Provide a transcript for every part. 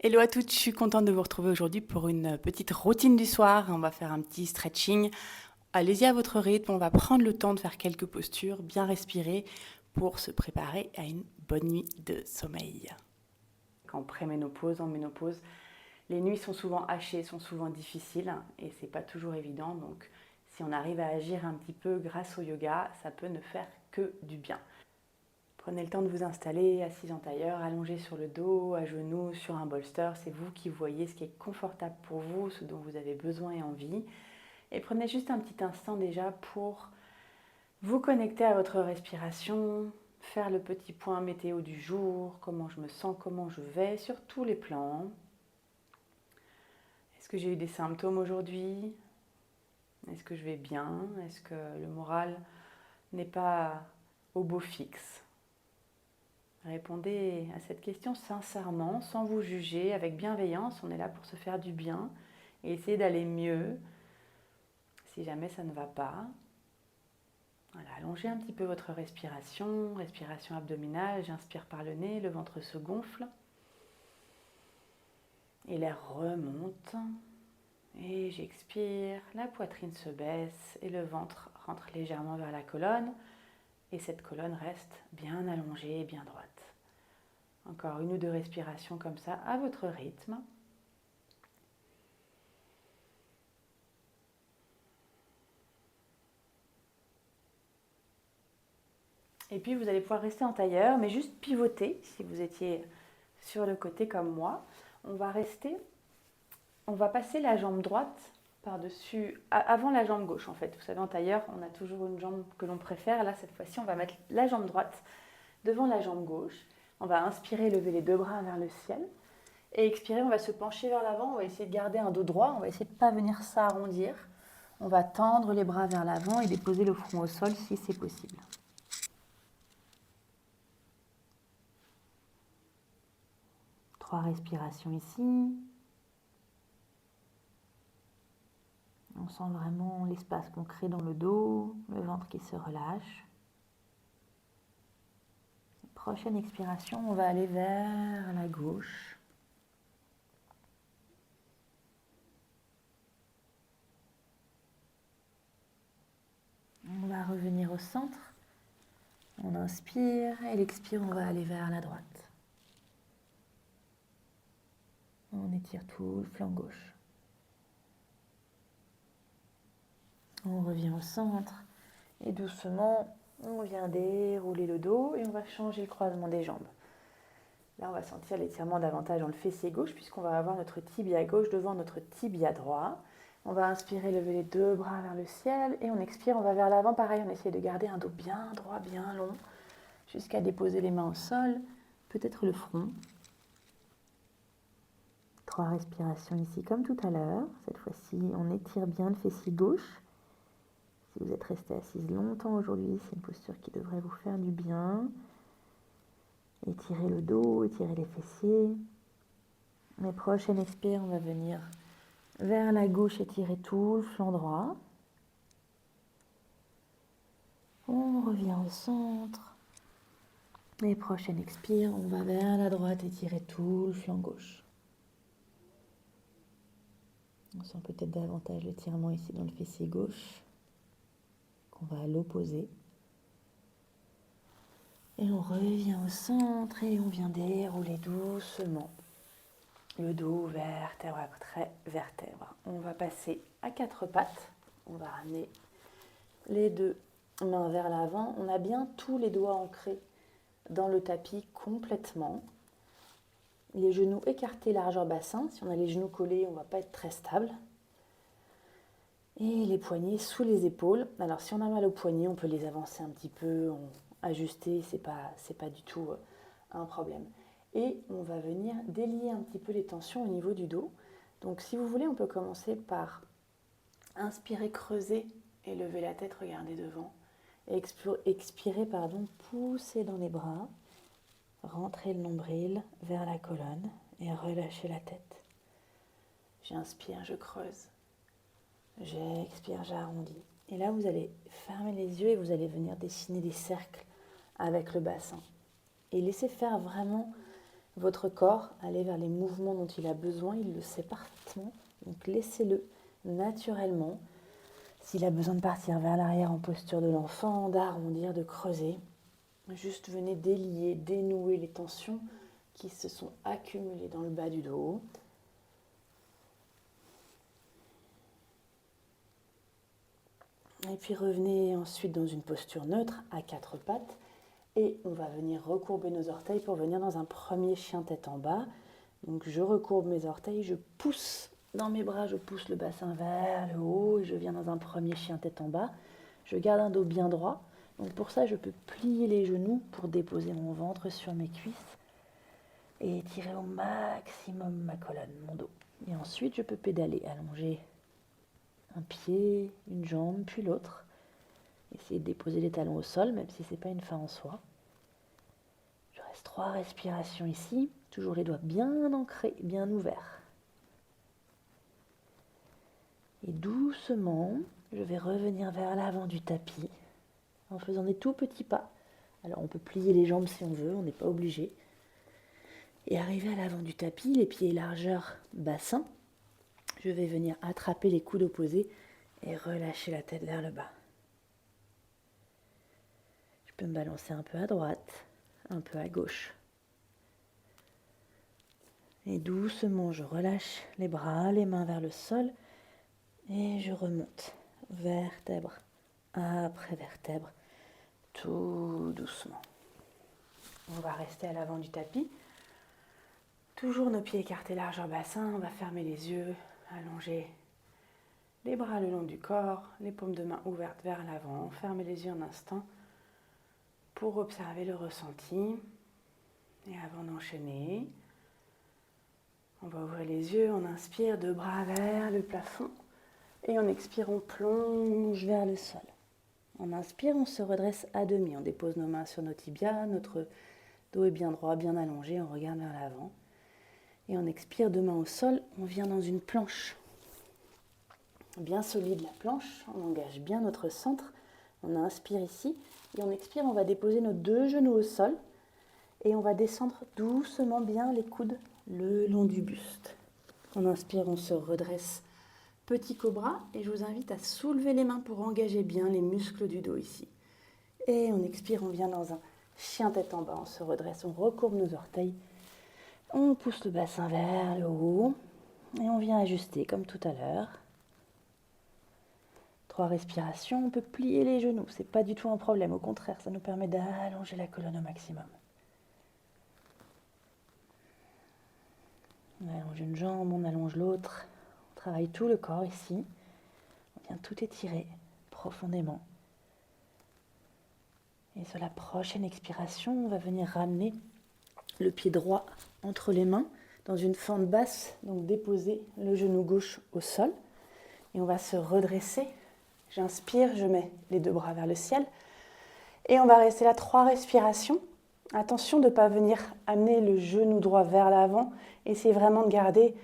Hello à toutes, je suis contente de vous retrouver aujourd'hui pour une petite routine du soir. On va faire un petit stretching. Allez-y à votre rythme, on va prendre le temps de faire quelques postures, bien respirer pour se préparer à une bonne nuit de sommeil. En préménopause, en ménopause, les nuits sont souvent hachées, sont souvent difficiles et c'est pas toujours évident. Donc si on arrive à agir un petit peu grâce au yoga, ça peut ne faire que du bien. Prenez le temps de vous installer, assise en tailleur, allongé sur le dos, à genoux, sur un bolster. C'est vous qui voyez ce qui est confortable pour vous, ce dont vous avez besoin et envie. Et prenez juste un petit instant déjà pour vous connecter à votre respiration, faire le petit point météo du jour, comment je me sens, comment je vais, sur tous les plans. Est-ce que j'ai eu des symptômes aujourd'hui? Est-ce que je vais bien? Est-ce que le moral n'est pas au beau fixe? Répondez à cette question sincèrement, sans vous juger, avec bienveillance. On est là pour se faire du bien et essayer d'aller mieux si jamais ça ne va pas. Voilà, allongez un petit peu votre respiration, respiration abdominale. J'inspire par le nez, le ventre se gonfle et l'air remonte. Et j'expire, la poitrine se baisse et le ventre rentre légèrement vers la colonne. Et cette colonne reste bien allongée et bien droite. Encore une ou deux respirations comme ça à votre rythme. Et puis vous allez pouvoir rester en tailleur, mais juste pivoter si vous étiez sur le côté comme moi. On va rester, on va passer la jambe droite par-dessus, avant la jambe gauche en fait. Vous savez, en tailleur, on a toujours une jambe que l'on préfère. Là, cette fois-ci, on va mettre la jambe droite devant la jambe gauche. On va inspirer, lever les deux bras vers le ciel. Et expirer, on va se pencher vers l'avant. On va essayer de garder un dos droit. On va essayer de ne pas venir s'arrondir. On va tendre les bras vers l'avant et déposer le front au sol si c'est possible. 3 respirations ici. On sent vraiment l'espace qu'on crée dans le dos, le ventre qui se relâche. Prochaine expiration, on va aller vers la gauche. On va revenir au centre. On inspire et l'expire, on va aller vers la droite. On étire tout le flanc gauche. On revient au centre et doucement, on vient dérouler le dos et on va changer le croisement des jambes. Là, on va sentir l'étirement davantage dans le fessier gauche puisqu'on va avoir notre tibia gauche devant notre tibia droit. On va inspirer, lever les deux bras vers le ciel et on expire, on va vers l'avant. Pareil, on essaie de garder un dos bien droit, bien long jusqu'à déposer les mains au sol, peut-être le front. 3 respirations ici comme tout à l'heure. Cette fois-ci, on étire bien le fessier gauche. Si vous êtes resté assise longtemps aujourd'hui, c'est une posture qui devrait vous faire du bien. Étirez le dos, étirez les fessiers. Les prochaines expires, on va venir vers la gauche, étirer tout le flanc droit. On revient au centre. Les prochaines expires, on va vers la droite, étirer tout le flanc gauche. On sent peut-être davantage l'étirement ici dans le fessier gauche, qu'on va à l'opposé. Et on revient au centre et on vient dérouler doucement le dos, vertèbre après vertèbre. On va passer à 4 pattes. On va ramener les deux mains vers l'avant. On a bien tous les doigts ancrés dans le tapis complètement. Les genoux écartés largeur bassin. Si on a les genoux collés, on ne va pas être très stable. Et les poignets sous les épaules. Alors si on a mal aux poignets, on peut les avancer un petit peu, ajuster, c'est pas du tout un problème. Et on va venir délier un petit peu les tensions au niveau du dos. Donc si vous voulez, on peut commencer par inspirer, creuser et lever la tête, regarder devant. Et expirer, pousser dans les bras, rentrer le nombril vers la colonne et relâcher la tête. J'inspire, je creuse. J'expire, j'arrondis. Et là, vous allez fermer les yeux et vous allez venir dessiner des cercles avec le bassin. Et laissez faire vraiment votre corps aller vers les mouvements dont il a besoin, il le sait parfaitement. Donc laissez-le naturellement. S'il a besoin de partir vers l'arrière en posture de l'enfant, d'arrondir, de creuser, juste venez délier, dénouer les tensions qui se sont accumulées dans le bas du dos. Et puis revenez ensuite dans une posture neutre à quatre pattes. Et on va venir recourber nos orteils pour venir dans un premier chien tête en bas. Donc je recourbe mes orteils, je pousse dans mes bras, je pousse le bassin vers le haut et je viens dans un premier chien tête en bas. Je garde un dos bien droit. Donc pour ça, je peux plier les genoux pour déposer mon ventre sur mes cuisses et étirer au maximum ma colonne, mon dos. Et ensuite, je peux pédaler, allonger un pied, une jambe, puis l'autre. Essayez de déposer les talons au sol, même si ce n'est pas une fin en soi. Je reste 3 respirations ici, toujours les doigts bien ancrés, bien ouverts. Et doucement, je vais revenir vers l'avant du tapis en faisant des tout petits pas. Alors on peut plier les jambes si on veut, on n'est pas obligé. Et arriver à l'avant du tapis, les pieds largeur bassin, je vais venir attraper les coudes opposés et relâcher la tête vers le bas. Je peux me balancer un peu à droite, un peu à gauche. Et doucement, je relâche les bras, les mains vers le sol et je remonte, vertèbre après vertèbre, tout doucement. On va rester à l'avant du tapis. Toujours nos pieds écartés largeur bassin, on va fermer les yeux, allonger les bras le long du corps, les paumes de main ouvertes vers l'avant. Fermez les yeux un instant pour observer le ressenti. Et avant d'enchaîner, on va ouvrir les yeux, on inspire, 2 bras vers le plafond. Et on expire, on plonge vers le sol. On inspire, on se redresse à demi. On dépose nos mains sur nos tibias, notre dos est bien droit, bien allongé, on regarde vers l'avant. Et on expire, 2 mains au sol, on vient dans une planche. Bien solide la planche, on engage bien notre centre. On inspire ici et on expire, on va déposer nos 2 genoux au sol. Et on va descendre doucement bien les coudes le long du buste. On inspire, on se redresse, petit cobra. Et je vous invite à soulever les mains pour engager bien les muscles du dos ici. Et on expire, on vient dans un chien tête en bas, on se redresse, on recourbe nos orteils. On pousse le bassin vers le haut et on vient ajuster comme tout à l'heure. 3 respirations, on peut plier les genoux, c'est pas du tout un problème, au contraire, ça nous permet d'allonger la colonne au maximum. On allonge une jambe, on allonge l'autre, on travaille tout le corps ici, on vient tout étirer profondément. Et sur la prochaine expiration, on va venir ramener le pied droit entre les mains dans une fente basse, donc déposer le genou gauche au sol. Et on va se redresser. J'inspire, je mets les 2 bras vers le ciel. Et on va rester là 3 respirations. Attention de ne pas venir amener le genou droit vers l'avant. Essayez vraiment de garder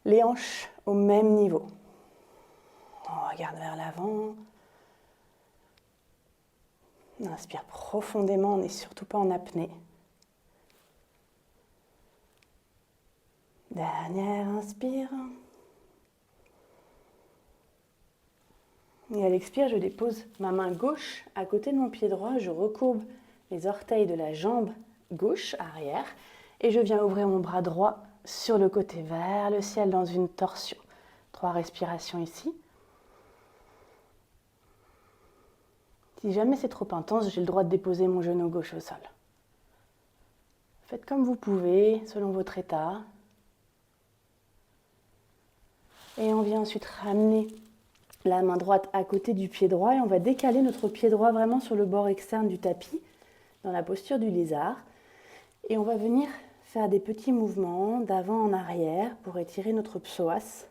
les hanches au même niveau. On regarde vers l'avant. On inspire profondément, on n'est surtout pas en apnée. Dernière inspire. Et à l'expire, je dépose ma main gauche à côté de mon pied droit. Je recourbe les orteils de la jambe gauche arrière. Et je viens ouvrir mon bras droit sur le côté vers le ciel dans une torsion. 3 respirations ici. Si jamais c'est trop intense, j'ai le droit de déposer mon genou gauche au sol. Faites comme vous pouvez, selon votre état. Et on vient ensuite ramener la main droite à côté du pied droit et on va décaler notre pied droit vraiment sur le bord externe du tapis, dans la posture du lézard. Et on va venir faire des petits mouvements d'avant en arrière pour étirer notre psoas,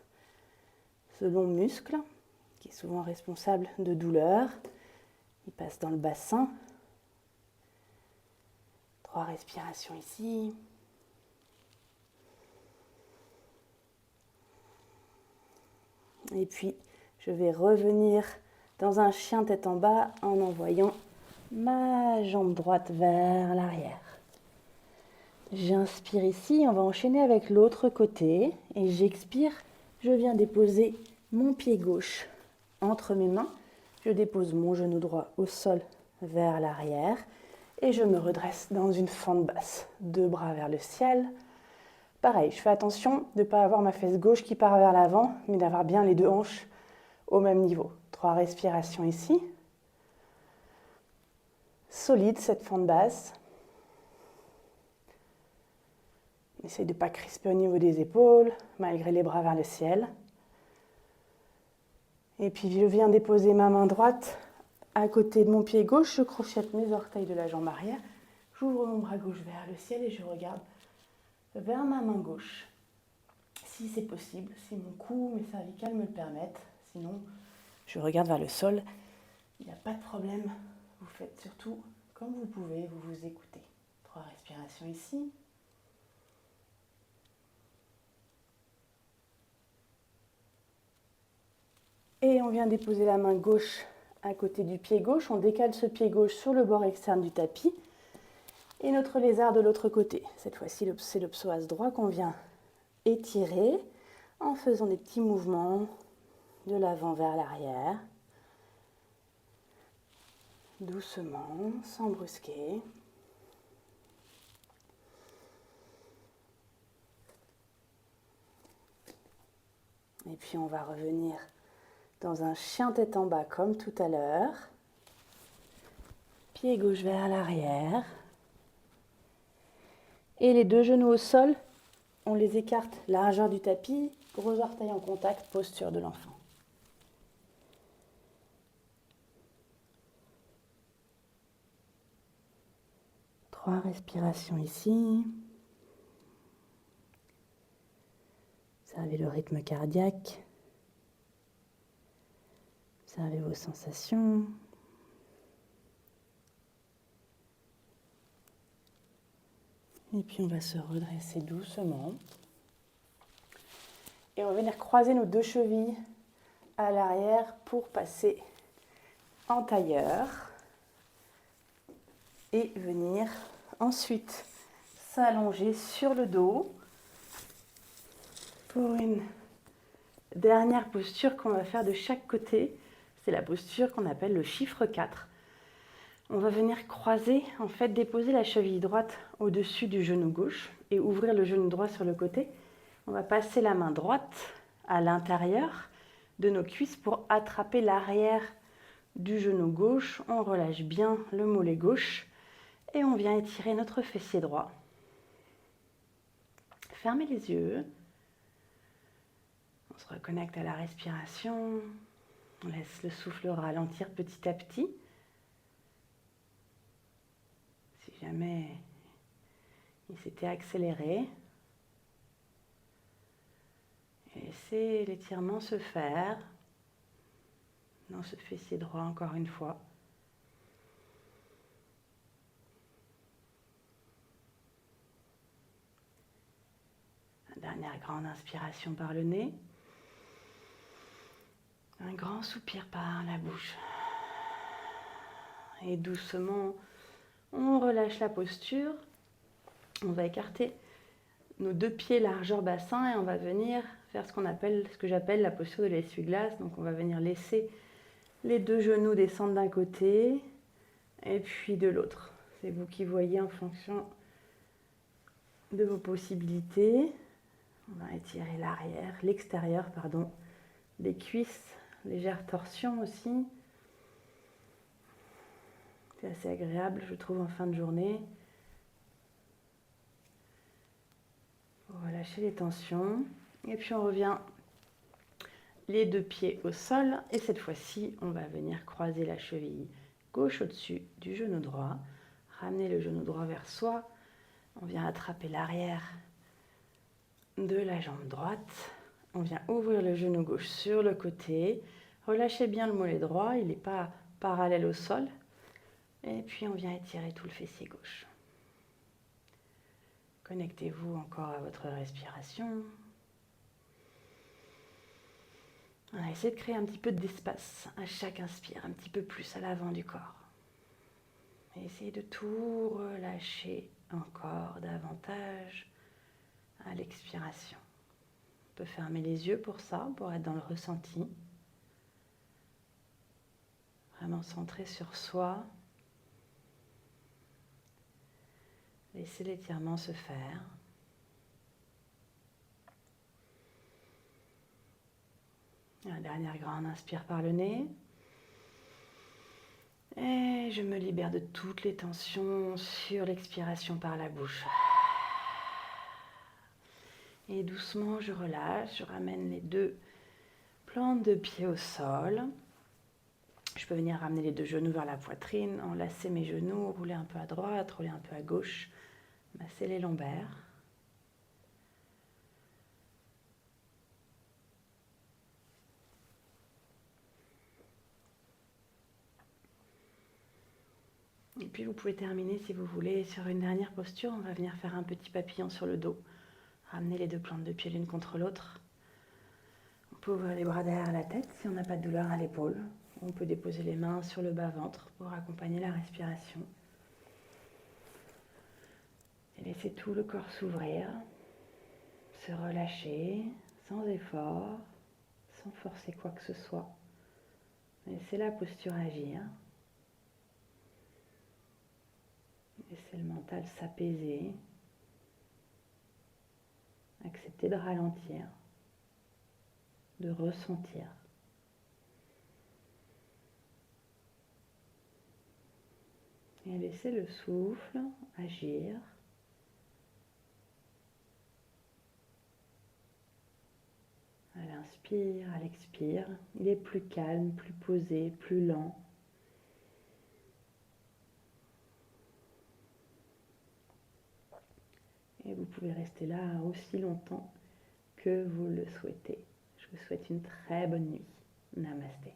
ce long muscle qui est souvent responsable de douleur. Il passe dans le bassin. 3 respirations ici. Et puis, je vais revenir dans un chien tête en bas en envoyant ma jambe droite vers l'arrière. J'inspire ici, on va enchaîner avec l'autre côté et j'expire. Je viens déposer mon pied gauche entre mes mains. Je dépose mon genou droit au sol vers l'arrière et je me redresse dans une fente basse. Deux bras vers le ciel. Pareil, je fais attention de ne pas avoir ma fesse gauche qui part vers l'avant, mais d'avoir bien les deux hanches au même niveau. 3 respirations ici. Solide cette fente basse. Essaye de ne pas crisper au niveau des épaules, malgré les bras vers le ciel. Et puis je viens déposer ma main droite à côté de mon pied gauche. Je crochette mes orteils de la jambe arrière. J'ouvre mon bras gauche vers le ciel et je regarde vers ma main gauche. Si c'est possible, si mon cou, mes cervicales me le permettent. Sinon, je regarde vers le sol. Il n'y a pas de problème. Vous faites surtout comme vous pouvez, vous vous écoutez. 3 respirations ici. Et on vient déposer la main gauche à côté du pied gauche. On décale ce pied gauche sur le bord externe du tapis. Et notre lézard de l'autre côté. Cette fois-ci, c'est le psoas droit qu'on vient étirer en faisant des petits mouvements de l'avant vers l'arrière. Doucement, sans brusquer. Et puis on va revenir dans un chien tête en bas comme tout à l'heure. Pied gauche vers l'arrière. Et les deux genoux au sol, on les écarte largeur du tapis, gros orteils en contact, posture de l'enfant. Trois respirations ici. Observez le rythme cardiaque. Observez vos sensations. Et puis on va se redresser doucement. Et on va venir croiser nos deux chevilles à l'arrière pour passer en tailleur. Et venir ensuite s'allonger sur le dos pour une dernière posture qu'on va faire de chaque côté. C'est la posture qu'on appelle le chiffre 4. On va venir croiser, en fait, déposer la cheville droite au-dessus du genou gauche et ouvrir le genou droit sur le côté. On va passer la main droite à l'intérieur de nos cuisses pour attraper l'arrière du genou gauche. On relâche bien le mollet gauche et on vient étirer notre fessier droit. Fermez les yeux. On se reconnecte à la respiration. On laisse le souffle ralentir petit à petit. Si jamais il s'était accéléré, laissez l'étirement se faire dans ce fessier droit encore une fois. Dernière grande inspiration par le nez. Un grand soupir par la bouche. Et doucement, on relâche la posture. On va écarter nos deux pieds largeur bassin et on va venir faire ce que j'appelle la posture de l'essuie-glace. Donc on va venir laisser les deux genoux descendre d'un côté et puis de l'autre. C'est vous qui voyez en fonction de vos possibilités. On va étirer l'arrière, l'extérieur, pardon, les cuisses, légère torsion aussi. C'est assez agréable, je trouve, en fin de journée. On va lâcher les tensions. Et puis on revient les deux pieds au sol. Et cette fois-ci, on va venir croiser la cheville gauche au-dessus du genou droit. Ramener le genou droit vers soi. On vient attraper l'arrière de la jambe droite. On vient ouvrir le genou gauche sur le côté. Relâchez bien le mollet droit, il n'est pas parallèle au sol. Et puis on vient étirer tout le fessier gauche. Connectez-vous encore à votre respiration. On va essayer de créer un petit peu d'espace à chaque inspire, un petit peu plus à l'avant du corps. Et essayez de tout relâcher encore davantage à l'expiration. On peut fermer les yeux pour ça, pour être dans le ressenti. Vraiment centré sur soi. Laissez l'étirement se faire. La dernière grande inspire par le nez. Et je me libère de toutes les tensions sur l'expiration par la bouche. Et doucement, je relâche, je ramène les deux plantes de pied au sol. Je peux venir ramener les deux genoux vers la poitrine, enlacer mes genoux, rouler un peu à droite, rouler un peu à gauche, masser les lombaires. Et puis vous pouvez terminer si vous voulez sur une dernière posture. On va venir faire un petit papillon sur le dos. Ramener les deux plantes de pied l'une contre l'autre. On peut ouvrir les bras derrière la tête si on n'a pas de douleur à l'épaule. On peut déposer les mains sur le bas-ventre pour accompagner la respiration. Et laisser tout le corps s'ouvrir, se relâcher sans effort, sans forcer quoi que ce soit. Laissez la posture agir. Laissez le mental s'apaiser. Accepter de ralentir, de ressentir. Et laissez le souffle agir. À l'inspire, à l'expire, il est plus calme, plus posé, plus lent. Et vous pouvez rester là aussi longtemps que vous le souhaitez. Je vous souhaite une très bonne nuit. Namasté.